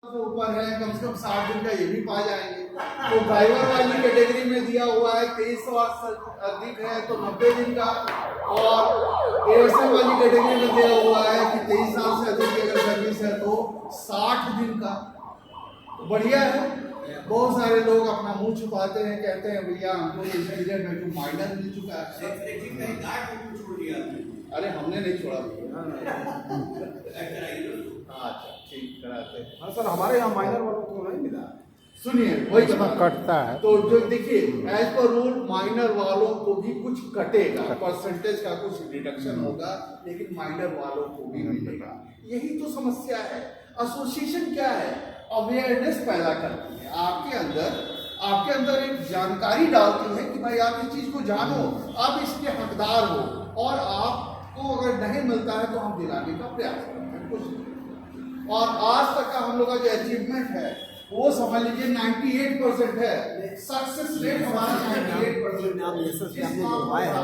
से ऊपर है, कम से कम 60 दिन का ये भी पा जाएंगे। तो ड्राइवर वाली कैटेगरी में दिया हुआ है 2300 अधिक है तो 90 दिन का, और एएसएम वाली कैटेगरी में दिया हुआ है कि 23 साल से अधिक की अगर सर्विस है तो 60 दिन का। तो बढ़िया है। बहुत सारे लोग अपना मुंह छुपाते हैं, कहते हैं भैया हमको इस पीरियड में तो माइनर मिल चुका है। अरे हमने नहीं छोड़ा भैया। अच्छा ठीक कराते हैं। हाँ सर, हमारे यहाँ माइनर वालों को नहीं मिला। सुनिए वही कटता है तो जो देखिए एज पर रूल माइनर वालों को भी कुछ कटेगा, परसेंटेज का कुछ रिडक्शन होगा, लेकिन माइनर वालों को भी मिलेगा। यही तो समस्या है। एसोसिएशन क्या है? अवेयरनेस पैदा करती है आपके अंदर एक जानकारी डालती है कि भाई आप इस चीज को जानो, आप इसके हकदार हो, और आपको अगर नहीं मिलता है तो हम दिलाने का प्रयास करते हैं कुछ। और आज तक का हम लोग का जो अचीवमेंट है वो समझ लीजिए 98% है। सक्सेस रेट हमारा 98%। नाम जैसे से आपने जुड़वाए हैं ना,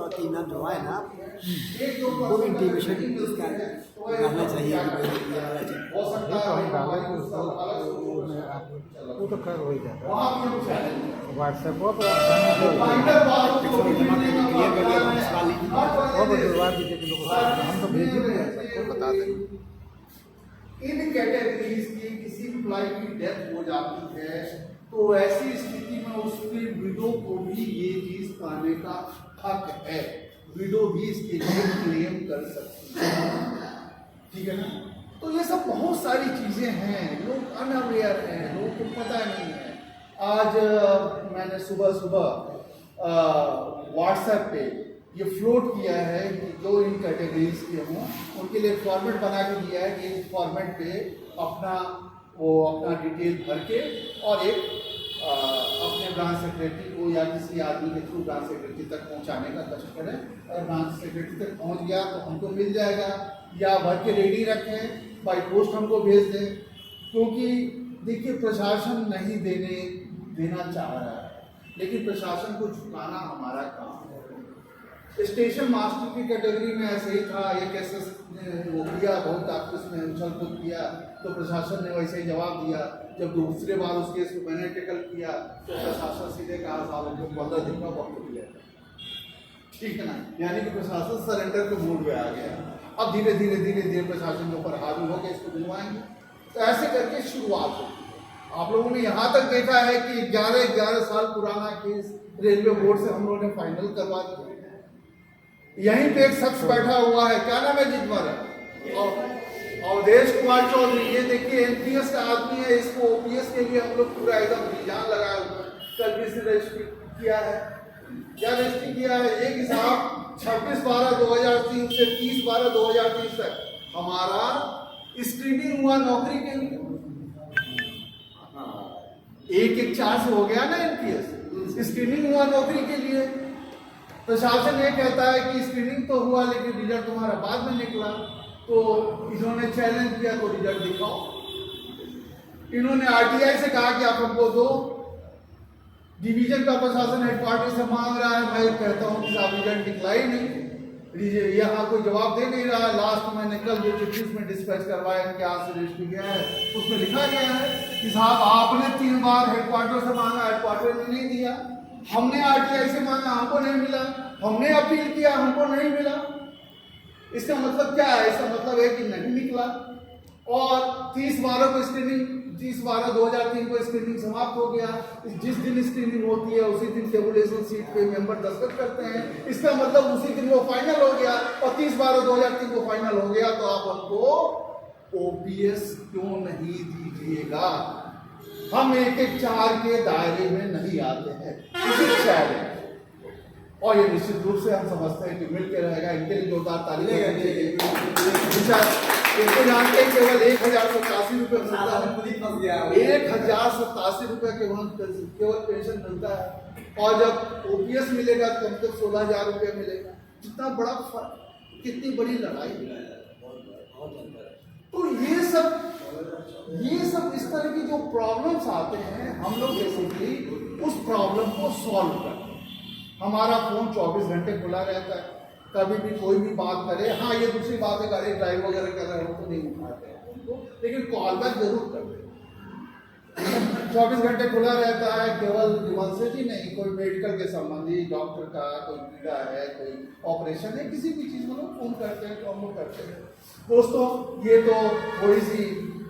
3 नाम जुड़वाए ना, वो इंटीमेशन इसका रहना चाहिए कि भाई ये वाला चीज हो सकता है वो तो खैर हो ही जाता वहाँ भी हम है चैलेंज व्हाट्सएप पर माइनर वालों को भी मिलेगा, क्लियर कर दिया पुलिस वाली वो जुड़वा दीजिए कि लोग हम तो भेज ही नहीं है, सबको बता दें। इन कैटेगरीज की किसी एम्प्लॉय की डेथ हो जाती है तो ऐसी स्थिति में उसकी विडो को भी ये चीज पाने का हक है। विडो भी इसके लिए क्लेम कर सकती है, ठीक है ना। तो ये सब बहुत सारी चीजें हैं, लोग अनअवेयर हैं, लोगों को पता नहीं है। आज मैंने सुबह व्हाट्सएप पे ये फ्लोट किया है कि जो इन कैटेगरीज के हों उनके लिए फॉर्मेट बना के दिया है कि इस फॉर्मेट पे अपना डिटेल भर के और एक अपने ब्रांच सेक्रेटरी को या किसी आदमी के थ्रू ब्रांच सेक्रेटरी तक पहुंचाने का कष्ट करें। अगर ब्रांच सेक्रेटरी तक पहुंच गया तो हमको मिल जाएगा, या भर के रेडी रखें, बाई पोस्ट हमको भेज दें। क्योंकि देखिए प्रशासन नहीं देना चाह रहा है, लेकिन प्रशासन को झुकाना हमारा काम है। स्टेशन मास्टर की कैटेगरी में ऐसे ही था, एक एसएस ने वो किया, बहुत आपस में उछल कूद किया तो प्रशासन ने वैसे ही जवाब दिया। जब दूसरे बार उस केस को मैंने टेकल किया तो प्रशासन सीधे कहा साहब को 15 दिन का वक्त दिया, ठीक है ना। यानी कि प्रशासन सरेंडर के मूड में आ गया। अब धीरे धीरे प्रशासन के ऊपर हावी होकर इसको दिलवाएंगे। तो ऐसे करके शुरुआत होगी। आप लोगों ने यहाँ तक देखा है कि 11 साल पुराना केस रेलवे बोर्ड से हम लोगों ने फाइनल करवा दिया। यहीं पे एक शख्स बैठा हुआ है, क्या नाम है जितवारा, अवधेश कुमार चौधरी। ये देखिए एनपीएस का आदमी है, इसको ओपीएस के लिए हम लोग पूरा एकदम जान लगाया हुआ। कल भी से रजिस्ट्री किया है, क्या रजिस्ट्री किया है, एक हिसाब 26/12/2003 से 30/12/2030 तक हमारा स्क्रीनिंग हुआ नौकरी के लिए। 114 से हो गया ना एनपीएस, स्क्रीनिंग हुआ नौकरी के लिए। प्रशासन ये कहता है कि स्क्रीनिंग तो हुआ लेकिन रिजल्ट तुम्हारा बाद में निकला। तो इन्होंने चैलेंज किया तो रिजल्ट दिखाओ। इन्होंने आरटीआई से कहा कि आप हमको दो। डिवीजन का प्रशासन हेडक्वार्टर से मांग रहा है, मैं कहता हूँ कि साहब रिजल्ट निकला ही नहीं, यहाँ कोई जवाब दे नहीं रहा। लास्ट मैंने कल जो चिट्ठी में डिस्पैच करवाया इनके हाथ से रजिस्ट्री किया है, उसमें लिखा गया है कि साहब आपने 3 बार हेडक्वार्टर से मांगा, हेडक्वार्टर ने नहीं दिया। हमने आरटीआई से मांगा, हमको नहीं मिला। हमने अपील किया, हमको नहीं मिला। इसका मतलब क्या है? इसका मतलब है कि नहीं निकला। और 30/12 को स्क्रीनिंग, 30/12/2003 को स्क्रीनिंग समाप्त हो गया। जिस दिन स्क्रीनिंग होती है उसी दिन टेबुलेशन सीट पे मेंबर दस्तखत करते हैं। इसका मतलब उसी दिन वो फाइनल हो गया, और 30/12/2003 को फाइनल हो गया। तो आप हमको ओपीएस क्यों नहीं दीजिएगा? हम 114 के दायरे में नहीं आते हैं, इसी चैलेंज। और ये निश्चित रूप से हम समझते हैं कि मिलकर रहेगा। इनके लिए जोरदार ताली चाहिए। इनको जानते हैं केवल 1087 रुपये मिलता है, 1087 रुपये केवल पेंशन मिलता है। और जब ओपीएस मिलेगा तो कम से कम 16,000 रुपये मिलेगा। कितना बड़ा फर्क, कितनी बड़ी लड़ाई। तो ये सब इस तरह की जो प्रॉब्लम्स आते हैं, हम लोग बेसिकली उस प्रॉब्लम को सॉल्व करते हैं। हमारा फोन 24 घंटे खुला रहता है, कभी भी कोई भी बात करे। हाँ ये दूसरी बात है, गाड़ी ड्राइव वगैरह कर रहे हो तो नहीं उठाते हैं। को, लेकिन कॉल बैक जरूर कर दें। 24 घंटे खुला रहता है, केवल डिवंसेज ही नहीं, कोई मेडिकल के संबंधी, डॉक्टर का कोई पीड़ा है, कोई ऑपरेशन है, किसी भी चीज़ में लोग फोन करते हैं तो हम लोग करते हैं। दोस्तों, ये तो थोड़ी सी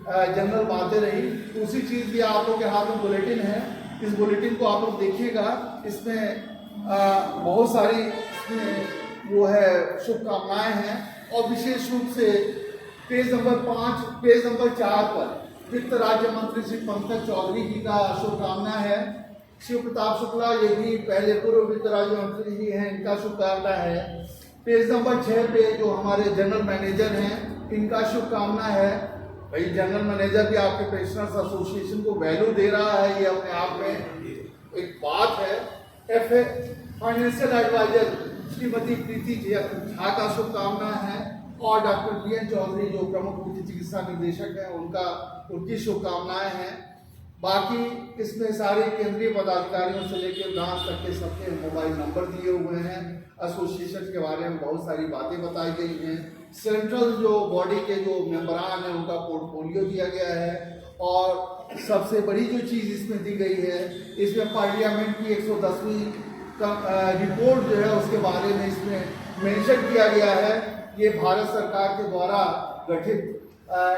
जनरल बातें रही। दूसरी चीज़ भी आप लोग के हाथ में बुलेटिन है, इस बुलेटिन को आप लोग देखिएगा। इसमें बहुत सारी इसमें वो है शुभकामनाएं हैं, और विशेष रूप से पेज नंबर 4 पर वित्त राज्य मंत्री श्री पंकज चौधरी जी का शुभकामना है। शिव प्रताप शुक्ला, ये भी पहले पूर्व वित्त राज्य मंत्री जी हैं, इनका शुभकामना है। पेज नंबर 6 पे जो हमारे जनरल मैनेजर हैं, इनका शुभकामना है। भाई, जनरल मैनेजर भी आपके पेंशनर्स एसोसिएशन को वैल्यू दे रहा है, ये अपने आप में एक बात है। FA फाइनेंशियल एडवाइजर श्रीमती प्रीति झा का शुभकामना है, और डॉक्टर PN चौधरी जो प्रमुख मुख्य चिकित्सा निदेशक हैं, उनकी शुभकामनाएं हैं। बाकी इसमें सारे केंद्रीय पदाधिकारियों से लेकर ब्रांच तक के सबके मोबाइल नंबर दिए हुए हैं। एसोसिएशन के बारे में बहुत सारी बातें बताई गई हैं। सेंट्रल जो बॉडी के जो मेंबरान हैं, उनका पोर्टफोलियो दिया गया है। और सबसे बड़ी जो चीज़ इसमें दी गई है, इसमें पार्लियामेंट की 110वीं रिपोर्ट जो है उसके बारे में इसमें मेंशन किया गया है। ये भारत सरकार के द्वारा गठित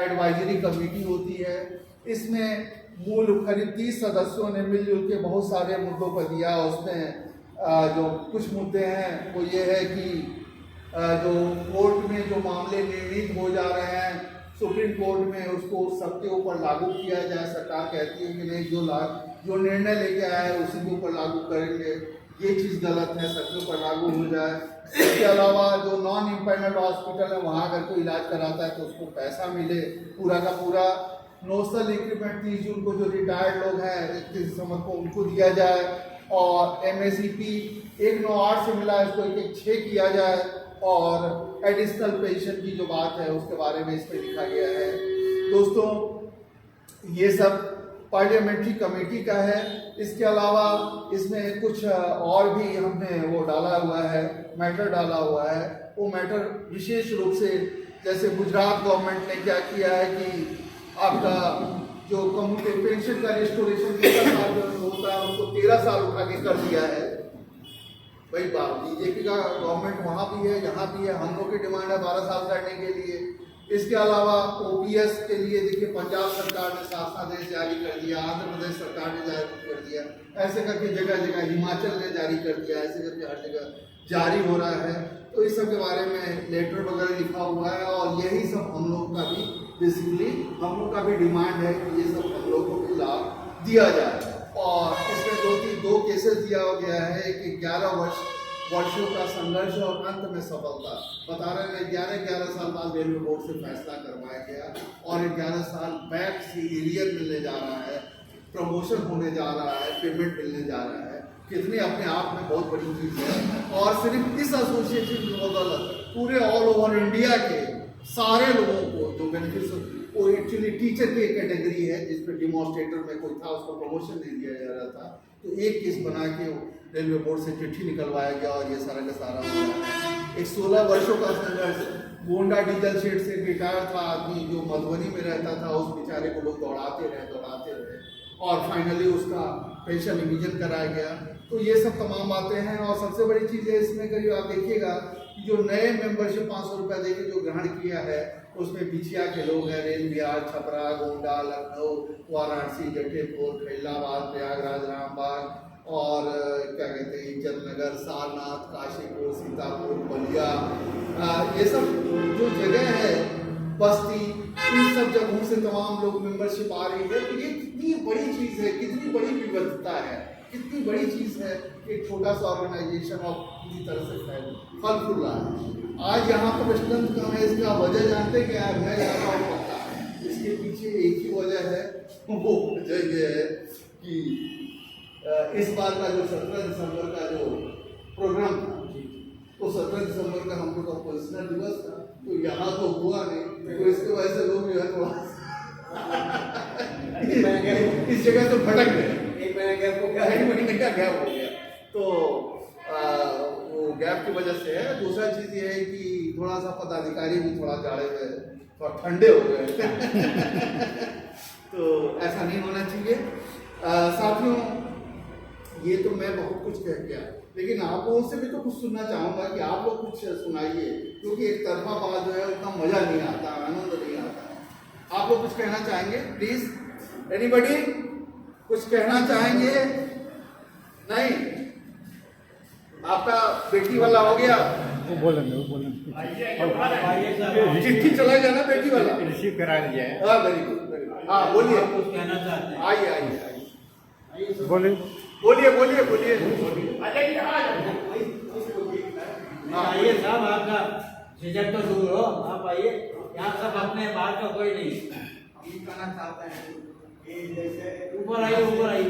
एडवाइजरी कमेटी होती है। इसमें मूल करीब 30 सदस्यों ने मिलजुल के बहुत सारे मुद्दों पर दिया। उसमें जो कुछ मुद्दे हैं वो ये है कि जो कोर्ट में जो मामले निर्णीत हो जा रहे हैं सुप्रीम कोर्ट में, उसको सबके ऊपर लागू किया जाए। सरकार कहती है कि नहीं, जो निर्णय लेके आया है उसी के ऊपर लागू करेंगे। ये चीज़ गलत है, सबके ऊपर लागू हो जाए। इसके अलावा जो नॉन इम्पैनल्ड हॉस्पिटल है, वहाँ अगर कोई इलाज कराता है तो उसको पैसा मिले पूरा का पूरा। नोशनल इंक्रीमेंट 30 जून को जो रिटायर्ड लोग हैं 31 दिसंबर को उनको दिया जाए। और MACP 198 से मिला है, इसको 116 किया जाए। और एडिशनल पेंशन की जो बात है उसके बारे में इसमें लिखा गया है। दोस्तों, ये सब पार्लियामेंट्री कमेटी का है। इसके अलावा इसमें कुछ और भी हमने वो डाला हुआ है, मैटर डाला हुआ है। वो मैटर विशेष रूप से, जैसे गुजरात गवर्नमेंट ने क्या किया है कि आपका जो कम्युनिटी पेंशन का रिस्टोरेशन 13 साल जो होता है उसको 13 साल उठा के कर दिया है। भाई, BJP का गवर्नमेंट वहाँ भी है, यहाँ भी है। हम लोग की डिमांड है 12 साल करने के लिए। इसके अलावा OPS के लिए देखिए, पंजाब सरकार ने शासनादेश जारी कर दिया, आंध्र प्रदेश सरकार ने जारी कर दिया, ऐसे करके जगह जगह हिमाचल ने जारी कर दिया, ऐसे करके हर जगह जारी हो रहा है। तो इस सब के बारे में लेटर वगैरह लिखा हुआ है। और यही सब हम लोग का भी बेसिकली हम लोग का भी डिमांड है कि ये सब हम लोग को भी लाभ दिया जाए। और इसमें दो केसेस दिया गया है कि 11 वर्षों का संघर्ष और अंत में सफलता बता रहे हैं। 11 साल बाद रेलवे बोर्ड से फैसला करवाया गया, और 11 साल बैक से एरियर मिलने जा रहा है, प्रमोशन होने जा रहा है, पेमेंट मिलने जा रहा है। कितनी अपने आप में बहुत बड़ी चीज़ है। और सिर्फ इस एसोसिएशन की बदौलत पूरे ऑल ओवर इंडिया के सारे लोगों को जो बेनिफिट, वो एक्चुअली टीचर की एक कैटेगरी है जिसमें डिमॉन्स्ट्रेटर में कोई था, उसको प्रमोशन नहीं दिया जा रहा था। तो एक केस बना के रेलवे बोर्ड से चिट्ठी निकलवाया गया, और ये सारा का सारा हुआ। एक 16 वर्षों का संघर्ष, गोंडा डीजल शेड से रिटायर था आदमी जो मधुबनी में रहता था, उस बेचारे को लोग दौड़ाते रहे, और फाइनली उसका पेंशन रिवीजन कराया गया। तो ये सब तमाम बातें हैं। और सबसे बड़ी चीज़ है इसमें, करीब आप देखिएगा कि जो नए मेंबरशिप 500 रुपये देके जो ग्रहण किया है, उसमें बिछिया के लोग हैं, रेल बिहार, छपरा, गोंडा, लखनऊ, वाराणसी, जटेपुर, खैलाबाद, प्रयागराज, रामबाग, और क्या कहते हैं इज्जतनगर, सारनाथ, काशीपुर, सीतापुर, बलिया, ये सब जो जगह है, बस्ती, इन सब जगहों से तमाम लोग मेंबरशिप आ रही है। तो ये कितनी बड़ी चीज़ है, कितनी बड़ी विविधता है, कितनी बड़ी चीज़ है। एक छोटा सा ऑर्गेनाइजेशन और पूरी तरह से फल फूल रहा है। आज यहाँ पर स्ट्रेंथ कम है, इसका वजह जानते क्या है? मैं जानता हूँ पता है। इसके पीछे एक ही वजह है, वो वजह ये है कि इस बार का जो 17 दिसंबर का जो प्रोग्राम था, तो 17 दिसंबर का हम लोग का पर्सनल दिवस था, तो यहाँ तो हुआ नहीं। तो इसके वजह से लोग जो है थोड़ा इस जगह तो भटक गए। 1 महीने का गैप हो गया, तो वो गैप की वजह से है। दूसरा चीज़ ये है कि थोड़ा सा पदाधिकारी भी थोड़ा जाड़े हुए थोड़ा ठंडे हो गए तो ऐसा नहीं होना चाहिए। साथियों, ये तो मैं बहुत कुछ कह गया, लेकिन आप लोगों से भी तो कुछ सुनना चाहूँगा कि आप लोग कुछ सुनाइए, क्योंकि एक तरफा बात जो है उतना मज़ा नहीं आता, आनंद नहीं आता। आप लोग कुछ कहना चाहेंगे? प्लीज, एनीबडी कुछ कहना चाहेंगे? नहीं? आपका बेटी वाला हो गया, वो बोलेंगे चिट्ठी चला गया ना बेटी वाला, रिसीव करा लिया है। हाँ वेरी गुड, वेरी गुड। हाँ बोलिए, कुछ कहना चाहते हैं? आइए आइए आइए, बोले बोलिए बोलिए बोलिए। हाँ आइए साहब, आपका झिझक तो दूर हो, आप आइए। यहाँ सब अपने, बाहर का कोई नहीं। कहना चाहते हैं कि जैसे ऊपर आइए, ऊपर आइए।